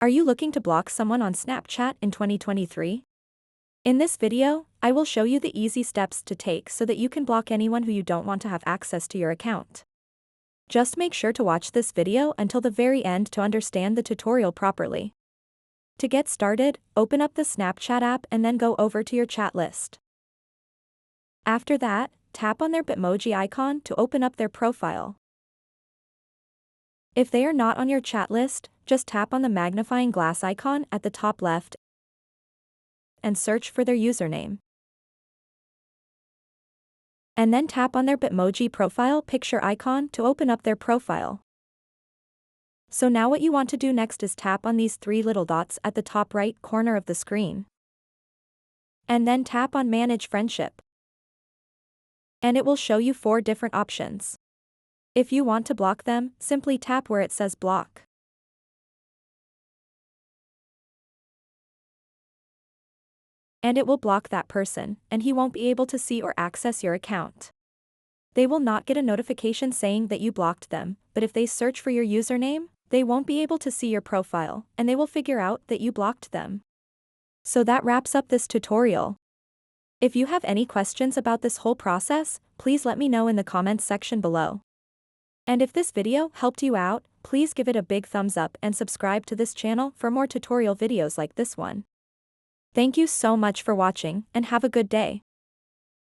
Are you looking to block someone on Snapchat in 2023? In this video, I will show you the easy steps to take so that you can block anyone who you don't want to have access to your account. Just make sure to watch this video until the very end to understand the tutorial properly. To get started, open up the Snapchat app and then go over to your chat list. After that, tap on their Bitmoji icon to open up their profile. If they are not on your chat list, just tap on the magnifying glass icon at the top left and search for their username. And then tap on their Bitmoji profile picture icon to open up their profile. So now what you want to do next is tap on these three little dots at the top right corner of the screen. And then tap on Manage Friendship. And it will show you 4 different options. If you want to block them, simply tap where it says block. And it will block that person, and he won't be able to see or access your account. They will not get a notification saying that you blocked them, but if they search for your username, they won't be able to see your profile, and they will figure out that you blocked them. So that wraps up this tutorial. If you have any questions about this whole process, please let me know in the comments section below. And if this video helped you out, please give it a big thumbs up and subscribe to this channel for more tutorial videos like this one. Thank you so much for watching and have a good day.